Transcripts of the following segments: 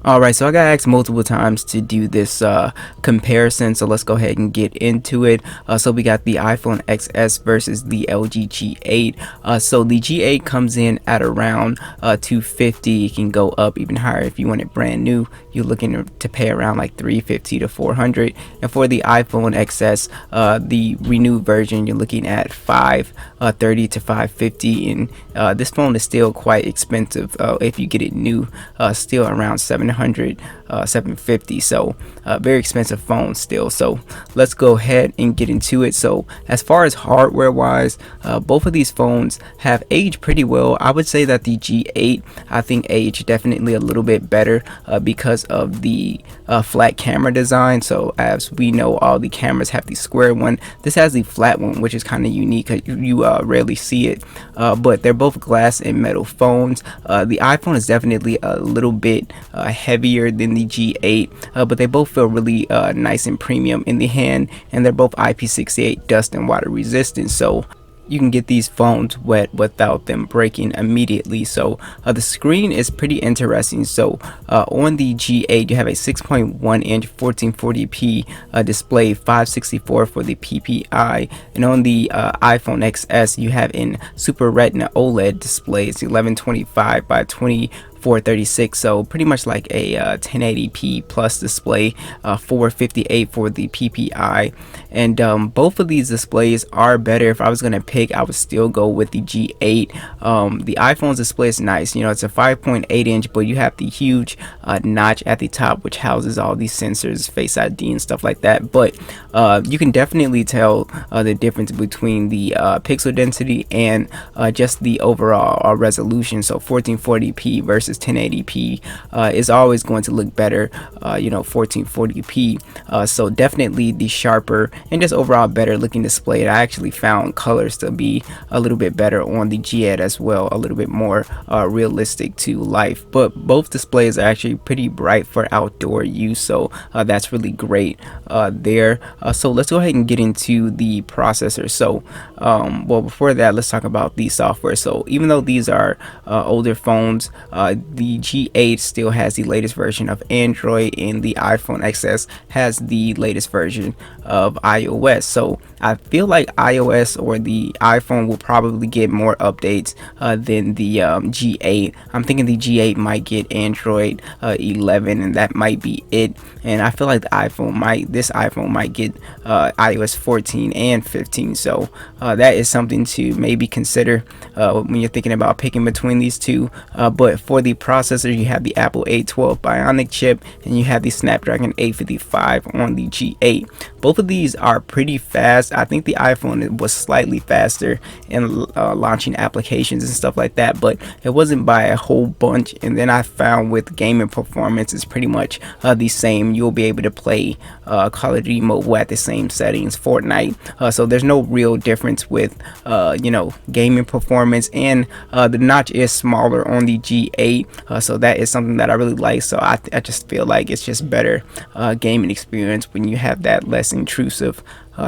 Alright, so I got asked multiple times to do this comparison, so let's go ahead and get into it. So we got the iPhone XS versus the LG G8. So the G8 comes in at around 250. It can go up even higher if you want it brand new. You're looking to pay around like 350 to 400. And for the iPhone XS, the renewed version, you're looking at 530 to 550. And this phone is still quite expensive if you get it new, still around 700, 750. So very expensive phone still. So let's go ahead and get into it. So as far as hardware wise, both of these phones have aged pretty well. I would say that the G8, I think, aged definitely a little bit better because of the flat camera design. So as we know, all the cameras have the square one. This has the flat one, which is kind of unique. You rarely see it, but they're both glass and metal phones. The iPhone is definitely a little bit heavier than the G8, but they both feel really nice and premium in the hand, and they're both IP68 dust and water resistant, so you can get these phones wet without them breaking immediately. So the screen is pretty interesting. So on the G8 you have a 6.1 inch 1440p display, 564 for the PPI, and on the iPhone XS you have in Super Retina OLED display. It's 1125 by 2436, so pretty much like a 1080p plus display, 458 for the PPI. And both of these displays are better. If I was gonna pick, I would still go with the G8. The iPhone's display is nice, you know, it's a 5.8 inch, but you have the huge notch at the top which houses all these sensors, Face ID and stuff like that. But you can definitely tell the difference between the pixel density and just the overall resolution. So 1440p versus 1080p is always going to look better, you know, 1440p. So definitely the sharper and just overall better looking display. I actually found colors to be a little bit better on the G8 as well, a little bit more realistic to life. But both displays are actually pretty bright for outdoor use, so that's really great there. So let's go ahead and get into the processor. So well, before that, let's talk about the software. So even though these are older phones, the G8 still has the latest version of Android, and the iPhone XS has the latest version of iOS. So I feel like iOS or the iPhone will probably get more updates than the G8. I'm thinking the G8 might get Android 11, and that might be it. And I feel like this iPhone might get iOS 14 and 15. So that is something to maybe consider when you're thinking about picking between these two. But for the processor, you have the Apple A12 Bionic chip, and you have the Snapdragon 855 on the G8. Both of these are pretty fast. I think the iPhone was slightly faster in launching applications and stuff like that, but it wasn't by a whole bunch. And then I found with gaming performance, it's pretty much the same. You'll be able to play Call of Duty Mobile at the same settings, Fortnite. So there's no real difference with you know, gaming performance, and the notch is smaller on the G8, so that is something that I really like. So I just feel like it's just better gaming experience when you have that less intrusive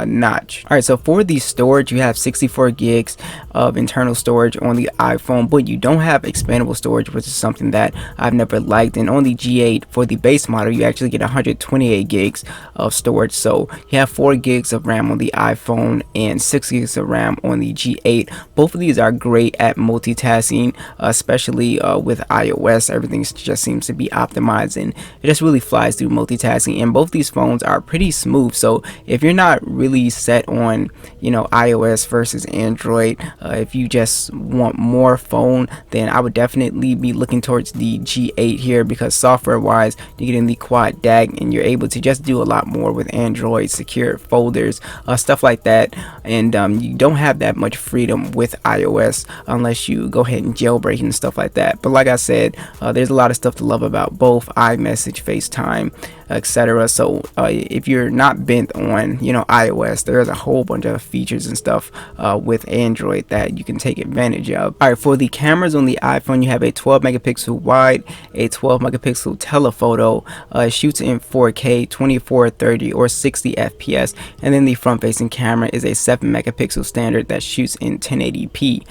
notch. All right, so for the storage, you have 64 gigs of internal storage on the iPhone, but you don't have expandable storage, which is something that I've never liked. And on the G8, for the base model, you actually get 128 gigs of storage. So you have 4 gigs of RAM on the iPhone and 6 gigs of RAM on the G8. Both of these are great at multitasking, especially with iOS. Everything just seems to be optimized, and it just really flies through multitasking. And both these phones are pretty smooth. So if you're not really set on, you know, iOS versus Android, if you just want more phone, then I would definitely be looking towards the G8 here, because software wise you get in the quad DAC, and you're able to just do a lot more with Android, secure folders, stuff like that. And you don't have that much freedom with iOS unless you go ahead and jailbreak and stuff like that. But like I said, there's a lot of stuff to love about both iMessage, FaceTime, etc. So if you're not bent on, you know, iOS, there's a whole bunch of features and stuff with Android that you can take advantage of. All right, for the cameras on the iPhone, you have a 12 megapixel wide, a 12 megapixel telephoto, shoots in 4K, 24, 30, or 60 FPS, and then the front-facing camera is a 7 megapixel standard that shoots in 1080p.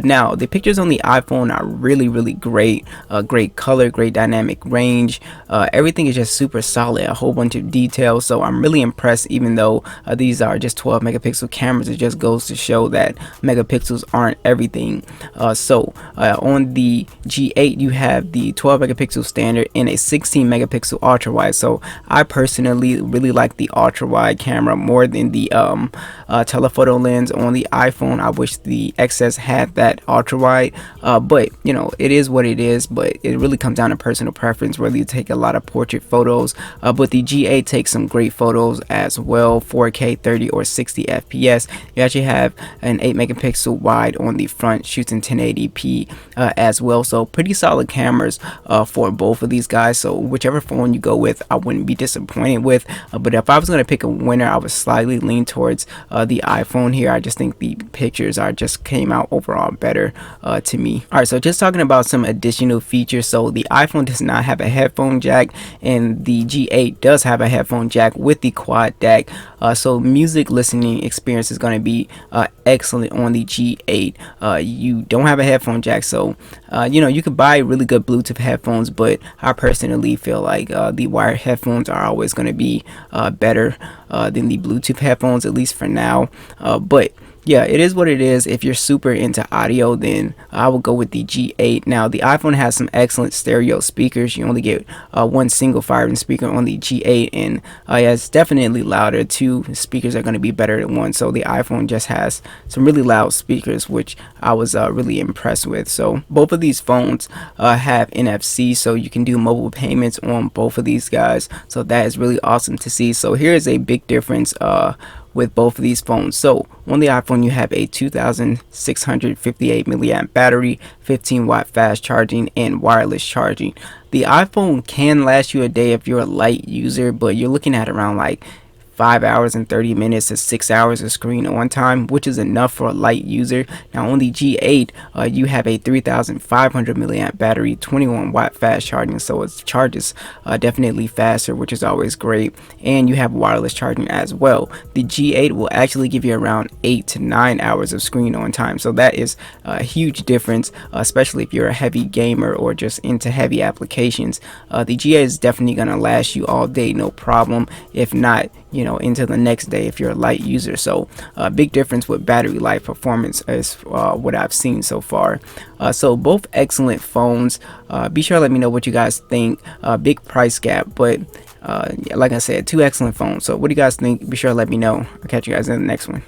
Now, the pictures on the iPhone are really great. Great color, great dynamic range. Everything is just super solid. A whole bunch of details. So I'm really impressed. Even though these are just 12 megapixel cameras, it just goes to show that megapixels aren't everything. On the G8, you have the 12 megapixel standard and a 16 megapixel ultra wide. So I personally really like the ultra wide camera more than the telephoto lens on the iPhone. I wish the XS had that ultra wide, but you know, it is what it is. But it really comes down to personal preference, whether you take a lot of portrait photos. But the G8 takes some great photos as well, 4K, 30, or 60 FPS. You actually have an 8 megapixel wide on the front, shoots in 1080p as well. So pretty solid cameras for both of these guys. So whichever phone you go with, I wouldn't be disappointed with. But if I was going to pick a winner, I would slightly lean towards the iPhone here. I just think the pictures just came out overall better to me. All right, so just talking about some additional features. So the iPhone does not have a headphone jack, and the G8 does have a headphone jack with the quad DAC. So music listening experience is going to be excellent on the G8. You don't have a headphone jack, so you know, you could buy really good Bluetooth headphones, but I personally feel like the wired headphones are always going to be better than the Bluetooth headphones, at least for now. But yeah, it is what it is. If you're super into audio, then I will go with the G8. Now, the iPhone has some excellent stereo speakers. You only get one single firing speaker on the G8, and yeah, it's definitely louder. Two speakers are going to be better than one. So the iPhone just has some really loud speakers, which I was really impressed with. So both of these phones have NFC, so you can do mobile payments on both of these guys. So that is really awesome to see. So here is a big difference with both of these phones. So on the iPhone, you have a 2658 milliamp battery, 15 watt fast charging, and wireless charging. The iPhone can last you a day if you're a light user, but you're looking at around like 5 hours and 30 minutes to 6 hours of screen on time, which is enough for a light user. Now on the G8, you have a 3500 milliamp battery, 21 watt fast charging, so it charges definitely faster, which is always great, and you have wireless charging as well. The G8 will actually give you around 8 to 9 hours of screen on time, so that is a huge difference, especially if you're a heavy gamer or just into heavy applications. The G8 is definitely going to last you all day, no problem, if not, you know, into the next day if you're a light user. So big difference with battery life performance is what I've seen so far. So both excellent phones. Be sure to let me know what you guys think. Big price gap, but yeah, like I said, two excellent phones. So what do you guys think? Be sure to let me know. I'll catch you guys in the next one.